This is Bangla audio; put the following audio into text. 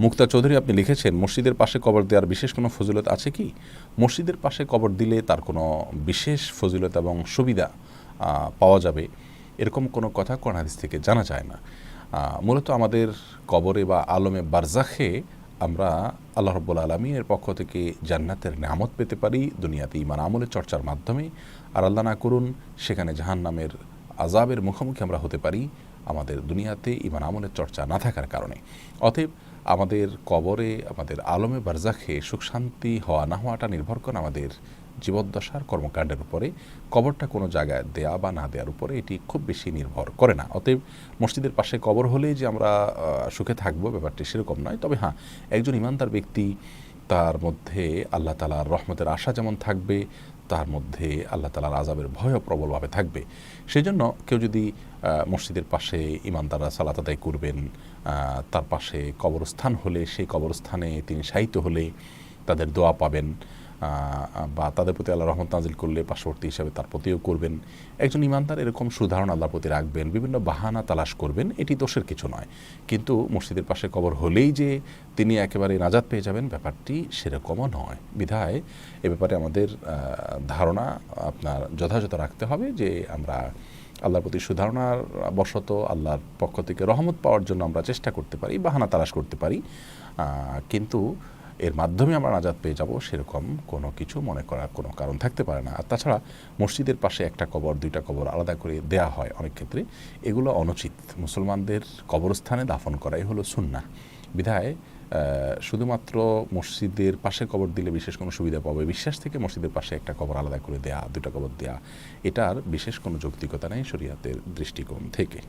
মুক্তা চৌধুরী আপনি লিখেছেন, মসজিদের পাশে কবর দেওয়ার বিশেষ কোনো ফজিলত আছে কি? মসজিদের পাশে কবর দিলে তার কোনো বিশেষ ফজিলত এবং সুবিধা পাওয়া যাবে এরকম কোনো কথা কোরআন হাদিস থেকে জানা যায় না। মূলত আমাদের কবরে বা আলমে বারজাখে আমরা আল্লাহ রাব্বুল আলামিনের পক্ষ থেকে জান্নাতের নেয়ামত পেতে পারি দুনিয়াতে ঈমান আমলের চর্চার মাধ্যমে। আর আল্লাহ না করুন সেখানে জাহান্নামের আযাবের মুখোমুখি আমরা হতে পারি আমাদের দুনিয়াতে ঈমান আমলের চর্চা না থাকার কারণে। অতএব আমাদের কবরে, আমাদের আলমে বারজাখে সুখ শান্তি হওয়া না হওয়াটা নির্ভর করে আমাদের জীবদ্দশার কর্মকাণ্ডের উপরে। কবরটা কোনো জায়গায় দেয়া বা না দেওয়ার উপরে এটি খুব বেশি নির্ভর করে না। অতএব মসজিদের পাশে কবর হলেই যে আমরা সুখে থাকবো ব্যাপারটি সেরকম নয়। তবে হ্যাঁ, একজন ঈমানদার ব্যক্তি, তার মধ্যে আল্লাহ তাআলার রহমতের আশা যেমন থাকবে, তার মধ্যে আল্লাহ তাআলার আযাবের ভয়ও প্রবলভাবে থাকবে। সেজন্য কেউ যদি মসজিদের পাশে ঈমানদাররা সালাত আদায় করবেন, তার পাশে কবরস্থান হলে সেই কবরস্থানে তিনি শায়িত হলে তাদের দোয়া পাবেন, বা তাদের প্রতি আল্লাহ রহমত নাজিল করলে পার্শ্ববর্তী হিসাবে তার প্রতিও করবেন। একজন ঈমানদার এরকম সুধারণ আল্লাহর প্রতি রাখবেন, বিভিন্ন বাহানা তালাশ করবেন, এটি দোষের কিছু নয়। কিন্তু মসজিদের পাশে কবর হলেই যে তিনি একেবারে নাজাত পেয়ে যাবেন ব্যাপারটি সেরকমও নয়। বিধায় এ ব্যাপারে আমাদের ধারণা আপনার যথাযথ রাখতে হবে যে আমরা আল্লাহর প্রতি সুধারণার বশত আল্লাহর পক্ষ থেকে রহমত পাওয়ার জন্য আমরা চেষ্টা করতে পারি, বাহানা তালাশ করতে পারি, কিন্তু এর মাধ্যমে আমরা নাজাত পেয়ে যাব সেরকম কোনো কিছু মনে করার কোনো কারণ থাকতে পারে না। আর তাছাড়া মসজিদের পাশে একটা কবর, দুইটা কবর আলাদা করে দেয়া হয় অনেক ক্ষেত্রে, এগুলো অনুচিত। মুসলমানদের কবরস্থানে দাফন করাই হলো সুন্নাহ। বিধায় শুধুমাত্র মসজিদের পাশে কবর দিলে বিশেষ কোনো সুবিধা পাবে বিশ্বাস থেকে মসজিদের পাশে একটা কবর আলাদা করে দেয়া, দুটা কবর দেয়া, এটার বিশেষ কোনো যৌক্তিকতা নেই শরীয়তের দৃষ্টিকোণ থেকে।